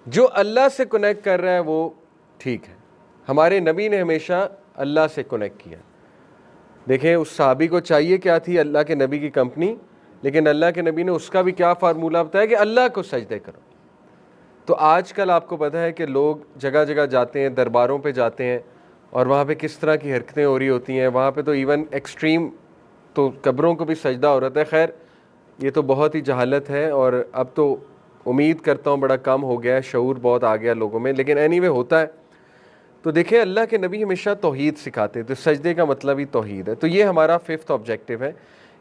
جو اللہ سے کنیکٹ کر رہا ہے وہ ٹھیک ہے. ہمارے نبی نے ہمیشہ اللہ سے کنیکٹ کیا. دیکھیں اس صحابی کو چاہیے کیا تھی؟ اللہ کے نبی کی کمپنی, لیکن اللہ کے نبی نے اس کا بھی کیا فارمولہ بتایا کہ اللہ کو سجدے کرو. تو آج کل آپ کو پتہ ہے کہ لوگ جگہ جگہ جاتے ہیں, درباروں پہ جاتے ہیں, اور وہاں پہ کس طرح کی حرکتیں ہو رہی ہوتی ہیں. وہاں پہ تو ایون ایکسٹریم تو قبروں کو بھی سجدہ ہو رہا ہے. خیر یہ تو بہت ہی جہالت ہے, اور اب تو امید کرتا ہوں بڑا کم ہو گیا ہے, شعور بہت آ گیا لوگوں میں, لیکن اینی وے ہوتا ہے. تو دیکھیں اللہ کے نبی ہمیشہ توحید سکھاتے, تو سجدے کا مطلب ہی توحید ہے. تو یہ ہمارا 5th آبجیکٹیو ہے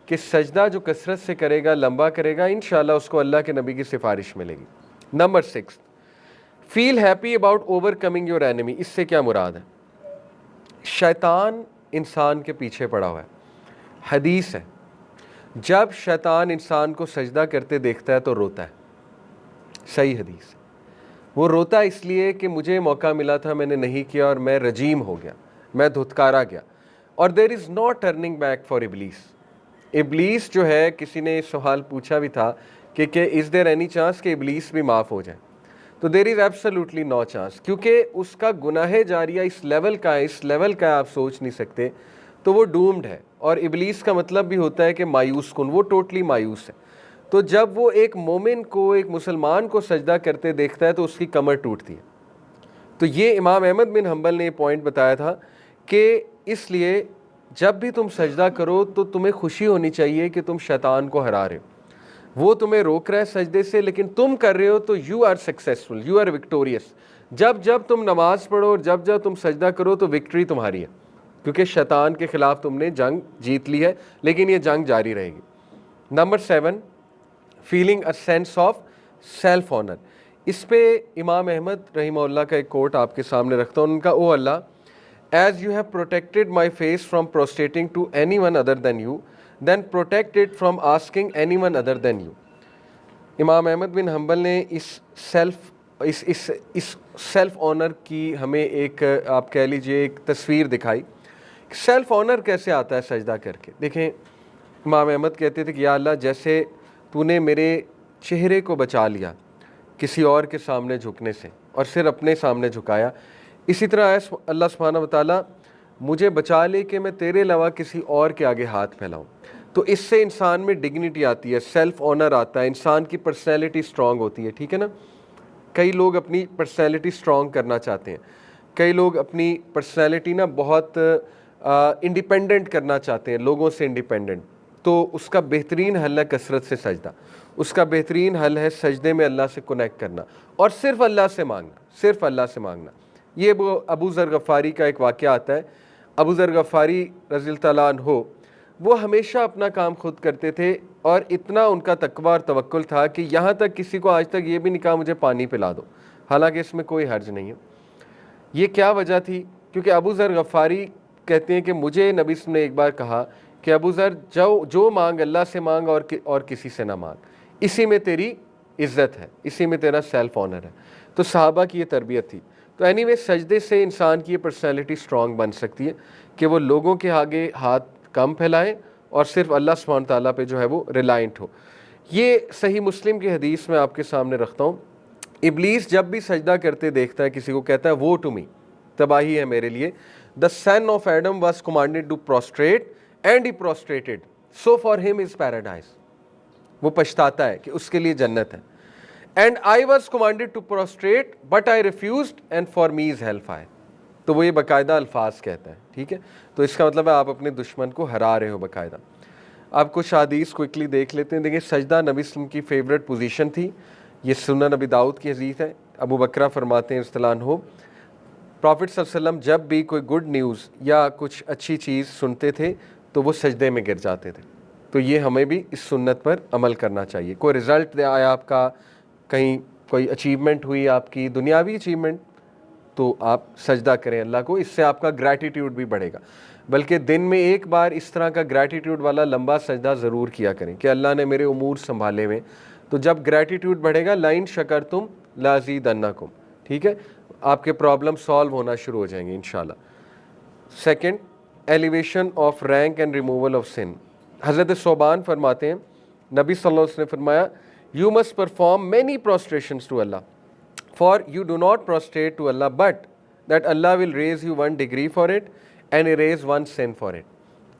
کہ سجدہ جو کثرت سے کرے گا, لمبا کرے گا, انشاءاللہ اس کو اللہ کے نبی کی سفارش ملے گی. Number 6, feel happy about overcoming your enemy. اس سے کیا مراد ہے؟ شیطان انسان کے پیچھے پڑا ہوا ہے. حدیث ہے جب شیطان انسان کو سجدہ کرتے دیکھتا ہے تو روتا ہے. صحیح حدیث. وہ روتا اس لیے کہ مجھے موقع ملا تھا, میں نے نہیں کیا, اور میں رجیم ہو گیا, میں دھتکارا گیا. اور دیر از نو ٹرننگ بیک فار ابلیس. ابلیس جو ہے, کسی نے سوال پوچھا بھی تھا کہ از دیر اینی چانس کہ ابلیس بھی معاف ہو جائے؟ تو دیر از ایبسلیوٹلی نو چانس, کیونکہ اس کا گناہ جاریہ اس لیول کا ہے, اس لیول کا ہے آپ سوچ نہیں سکتے. تو وہ ڈومڈ ہے. اور ابلیس کا مطلب بھی ہوتا ہے کہ مایوس کن, وہ ٹوٹلی مایوس ہے. تو جب وہ ایک مومن کو, ایک مسلمان کو سجدہ کرتے دیکھتا ہے تو اس کی کمر ٹوٹتی ہے. تو یہ امام احمد بن حنبل نے یہ پوائنٹ بتایا تھا کہ اس لیے جب بھی تم سجدہ کرو تو تمہیں خوشی ہونی چاہیے کہ تم شیطان کو ہرا رہے ہو. وہ تمہیں روک رہا ہے سجدے سے, لیکن تم کر رہے ہو تو you are successful, you are victorious. جب تم نماز پڑھو اور جب تم سجدہ کرو تو وکٹری تمہاری ہے, کیونکہ شیطان کے خلاف تم نے جنگ جیت لی ہے, لیکن یہ جنگ جاری رہے گی. Number 7, feeling a sense of self honour. اس پہ امام احمد رحمہ اللہ کا ایک کوٹ آپ کے سامنے رکھتا ہوں. ان کا, O Allah, as you have protected my face from prostrating to anyone other than you, then protect it from asking anyone other than you. Imam Ahmad بن حنبل نے اس سیلف آنر کی ہمیں ایک, آپ کہہ لیجئے, ایک تصویر دکھائی. سیلف آنر کیسے آتا ہے سجدہ کر کے؟ دیکھیں امام احمد کہتے تھے کہ یا اللہ, جیسے تو نے میرے چہرے کو بچا لیا کسی اور کے سامنے جھکنے سے اور صرف اپنے سامنے جھکایا, اسی طرح اللہ سبحانہ و تعالیٰ مجھے بچا لے کہ میں تیرے علاوہ کسی اور کے آگے ہاتھ پھیلاؤں. تو اس سے انسان میں ڈگنیٹی آتی ہے, سیلف آنر آتا ہے, انسان کی پرسنالٹی سٹرونگ ہوتی ہے. ٹھیک ہے نا. کئی لوگ اپنی پرسنالٹی سٹرونگ کرنا چاہتے ہیں, کئی لوگ اپنی پرسنالٹی نا بہت انڈیپینڈنٹ کرنا چاہتے ہیں, لوگوں سے انڈیپینڈنٹ. تو اس کا بہترین حل ہے کثرت سے سجدہ. اس کا بہترین حل ہے سجدے میں اللہ سے کنیکٹ کرنا اور صرف اللہ سے مانگنا, صرف اللہ سے مانگنا. یہ وہ ابو ذر غفاری کا ایک واقعہ آتا ہے. ابو ذر غفاری رضی اللہ تعالیٰ عنہ, وہ ہمیشہ اپنا کام خود کرتے تھے, اور اتنا ان کا تقویٰ اور توکل تھا کہ یہاں تک کسی کو آج تک یہ بھی نہیں کہا مجھے پانی پلا دو, حالانکہ اس میں کوئی حرج نہیں ہے. یہ کیا وجہ تھی؟ کیونکہ ابو ذر غفاری کہتے ہیں کہ مجھے نبی صلی اللہ علیہ وسلم نے ایک بار کہا کہ ابو ذر, جو مانگ اللہ سے مانگ اور کسی سے نہ مانگ, اسی میں تیری عزت ہے, اسی میں تیرا سیلف آنر ہے. تو صحابہ کی یہ تربیت تھی. تو اینی وے سجدے سے انسان کی یہ پرسنالٹی سٹرونگ بن سکتی ہے کہ وہ لوگوں کے آگے ہاتھ کم پھیلائیں اور صرف اللہ سبحانہ تعالیٰ پہ جو ہے وہ ریلائنٹ ہو. یہ صحیح مسلم کی حدیث میں آپ کے سامنے رکھتا ہوں. ابلیس جب بھی سجدہ کرتے دیکھتا ہے کسی کو, کہتا ہے وہ ٹو می, تباہی ہے میرے لیے. The son of Adam was commanded to prostrate and he prostrated, so for him is paradise. وہ پچھتاتا ہے کہ اس کے لیے جنت ہے. And I was commanded to prostrate but I refused and for me is hell fire. تو وہ یہ باقاعدہ الفاظ کہتا ہے. ٹھیک ہے. تو اس کا مطلب ہے آپ اپنے دشمن کو ہرا رہے ہو باقاعدہ. آپ کچھ حدیث کوئکلی دیکھ لیتے ہیں. دیکھیں سجدہ نبی صلی اللہ علیہ وسلم کی فیوریٹ پوزیشن تھی. یہ سنن نبی داؤد کی حدیث ہے. ابو بکرہ فرماتے ہیں رضی اللہ عنہ, پرافٹ صلی اللہ علیہ وسلم جب بھی کوئی گڈ نیوز یا کچھ اچھی چیز سنتے تھے تو وہ سجدے میں گر جاتے تھے. تو یہ ہمیں بھی اس سنت پر عمل کرنا چاہیے. کوئی رزلٹ آیا آپ کا, کہیں کوئی اچیومنٹ ہوئی آپ کی, دنیاوی اچیومنٹ, تو آپ سجدہ کریں اللہ کو. اس سے آپ کا گریٹیٹیوڈ بھی بڑھے گا. بلکہ دن میں ایک بار اس طرح کا گریٹیٹیوڈ والا لمبا سجدہ ضرور کیا کریں کہ اللہ نے میرے امور سنبھالے ہوئے. تو جب گریٹیٹیوڈ بڑھے گا, لائن شکرتم لازیدنکم, ٹھیک ہے, آپ کے پرابلم سالو ہونا شروع ہو جائیں گے انشاءاللہ. Second, elevation of rank and removal of sin. حضرت صوبان فرماتے ہیں نبی صلی اللہ علیہ وسلم نے فرمایا, you must perform many prostrations to Allah. For you do not prostrate to Allah, but that Allah will raise you 1 degree for it and erase 1 sin for it.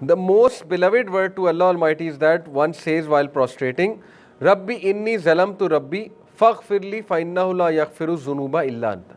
The most beloved word to Allah Almighty is that one says while prostrating, Rabbi inni zalamtu Rabbi faghfirli fa innahu la yaghfiru zunuba illa anta।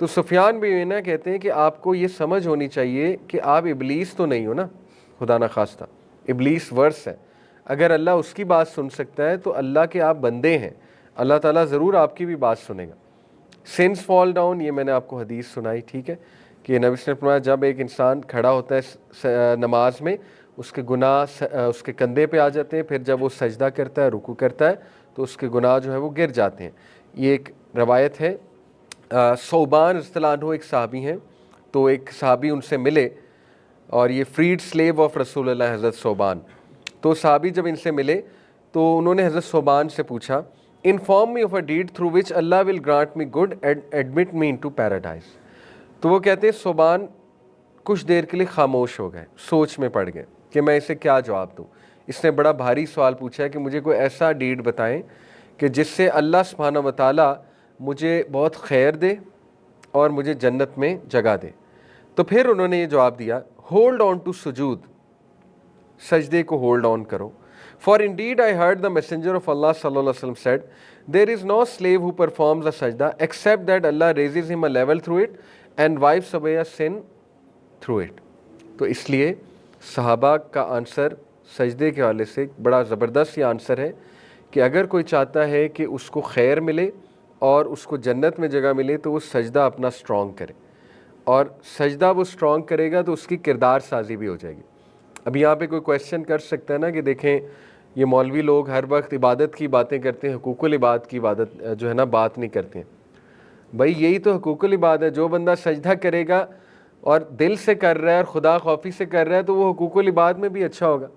تو سفیان بن عیینہ کہتے ہیں کہ آپ کو یہ سمجھ ہونی چاہیے کہ آپ ابلیس تو نہیں ہو نا، خدا نخواستہ ابلیس ورس ہے، اگر اللہ اس کی بات سن سکتا ہے تو اللہ کے آپ بندے ہیں، اللہ تعالیٰ ضرور آپ کی بھی بات سنے گا۔ سنس فال ڈاؤن، یہ میں نے آپ کو حدیث سنائی، ٹھیک ہے، کہ نبی صلی اللہ علیہ وسلم نے فرمایا جب ایک انسان کھڑا ہوتا ہے نماز میں، اس کے گناہ اس کے کندھے پہ آ جاتے ہیں، پھر جب وہ سجدہ کرتا ہے، رکوع کرتا ہے تو اس کے گناہ جو ہے وہ گر جاتے ہیں۔ یہ ایک روایت ہے۔ صوبان رضی اللہ عنہ ایک صحابی ہیں، تو ایک صحابی ان سے ملے، اور یہ فریڈ سلیو آف رسول اللہ حضرت صوبان، تو صحابی جب ان سے ملے تو انہوں نے حضرت صوبان سے پوچھا inform me of a deed through which Allah will grant me good admit me into paradise. تو وہ کہتے ہیں صوبان کچھ دیر کے لیے خاموش ہو گئے، سوچ میں پڑ گئے کہ میں اسے کیا جواب دوں۔ اس نے بڑا بھاری سوال پوچھا ہے کہ مجھے کوئی ایسا ڈیڈ بتائیں کہ جس سے اللہ سبحانہ و تعالیٰ مجھے بہت خیر دے اور مجھے جنت میں جگہ دے۔ تو پھر انہوں نے یہ جواب دیا ہولڈ آن ٹو سجود، سجدے کو ہولڈ آن کرو۔ For indeed I heard the messenger of Allah sallallahu alaihi wasallam said, there is no slave who performs a sajda except that Allah raises him a level through it and wipes away a sin through it۔ تو اس لیے صحابہ کا answer سجدے کے حوالے سے بڑا زبردست یہ آنسر ہے کہ اگر کوئی چاہتا ہے کہ اس کو خیر ملے اور اس کو جنت میں جگہ ملے تو وہ سجدہ اپنا سٹرونگ کرے، اور سجدہ وہ سٹرونگ کرے گا تو اس کی کردار سازی بھی ہو جائے گی۔ اب یہاں پہ کوئی کویسچن کر سکتا ہے نا کہ دیکھیں یہ مولوی لوگ ہر وقت عبادت کی باتیں کرتے ہیں، حقوق العباد کی عبادت جو ہے نا بات نہیں کرتے ہیں۔ بھائی یہی تو حقوق العباد ہے، جو بندہ سجدہ کرے گا اور دل سے کر رہا ہے اور خدا خوفی سے کر رہا ہے تو وہ حقوق العباد میں بھی اچھا ہوگا۔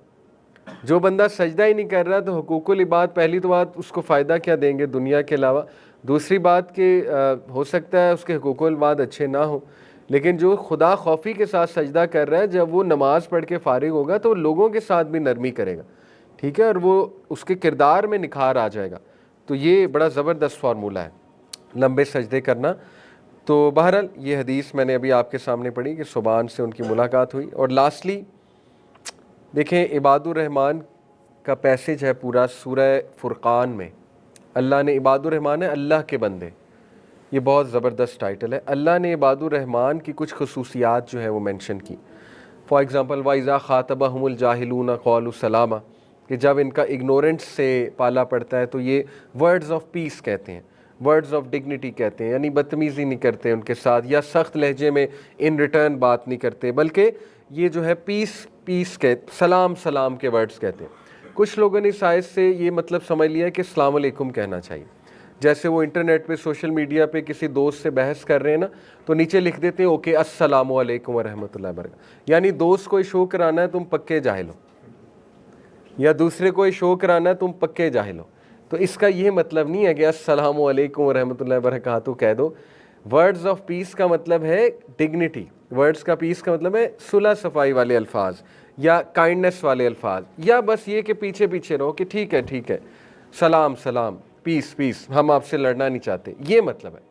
جو بندہ سجدہ ہی نہیں کر رہا تو حقوق العباد پہلی تو بات اس کو فائدہ کیا دیں گے دنیا کے علاوہ، دوسری بات کہ ہو سکتا ہے اس کے حقوق العباد اچھے نہ ہوں، لیکن جو خدا خوفی کے ساتھ سجدہ کر رہا ہے جب وہ نماز پڑھ کے فارغ ہوگا تو لوگوں کے ساتھ بھی نرمی کرے گا، ٹھیک ہے، اور وہ اس کے کردار میں نکھار آ جائے گا۔ تو یہ بڑا زبردست فارمولہ ہے لمبے سجدے کرنا۔ تو بہرحال یہ حدیث میں نے ابھی آپ کے سامنے پڑھی کہ صوبان سے ان کی ملاقات ہوئی۔ اور لاسٹلی دیکھیں عباد الرحمن کا پیسج ہے پورا سورہ فرقان میں، اللہ نے عباد الرحمن ہے اللہ کے بندے، یہ بہت زبردست ٹائٹل ہے۔ اللہ نے عباد الرحمن کی کچھ خصوصیات جو ہیں وہ مینشن کی۔ فار ایگزامپل وَإِذَا خَاطَبَهُمُ الْجَاهِلُونَ قَالُوا سَلَامًا، کہ جب ان کا اگنورنس سے پالا پڑتا ہے تو یہ ورڈز آف پیس کہتے ہیں، ورڈز آف ڈگنیٹی کہتے ہیں، یعنی بدتمیزی نہیں کرتے ان کے ساتھ یا سخت لہجے میں ان ریٹرن بات نہیں کرتے، بلکہ یہ جو ہے پیس کہتے، سلام سلام کے ورڈز کہتے ہیں۔ کچھ لوگوں نے اس آیت سے یہ مطلب سمجھ لیا کہ السلام علیکم کہنا چاہیے، جیسے وہ انٹرنیٹ پہ سوشل میڈیا پہ کسی دوست سے بحث کر رہے ہیں نا تو نیچے لکھ دیتے ہیں اوکے السلام علیکم ورحمۃ اللہ وبرکاتہ، یعنی دوست کو شو کرانا ہے تم پکے جاہل ہو، یا دوسرے کو شو کرانا ہے تم پکے جاہل ہو۔ تو اس کا یہ مطلب نہیں ہے کہ السلام علیکم ورحمۃ اللہ وبرکاتہ کہہ دو۔ ورڈز آف پیس کا مطلب ہے ڈگنیٹی، ورڈز کا پیس کا مطلب ہے صلح صفائی والے الفاظ یا کائنڈنس والے الفاظ، یا بس یہ کہ پیچھے پیچھے رہو کہ ٹھیک ہے سلام سلام پیس ہم آپ سے لڑنا نہیں چاہتے، یہ مطلب ہے۔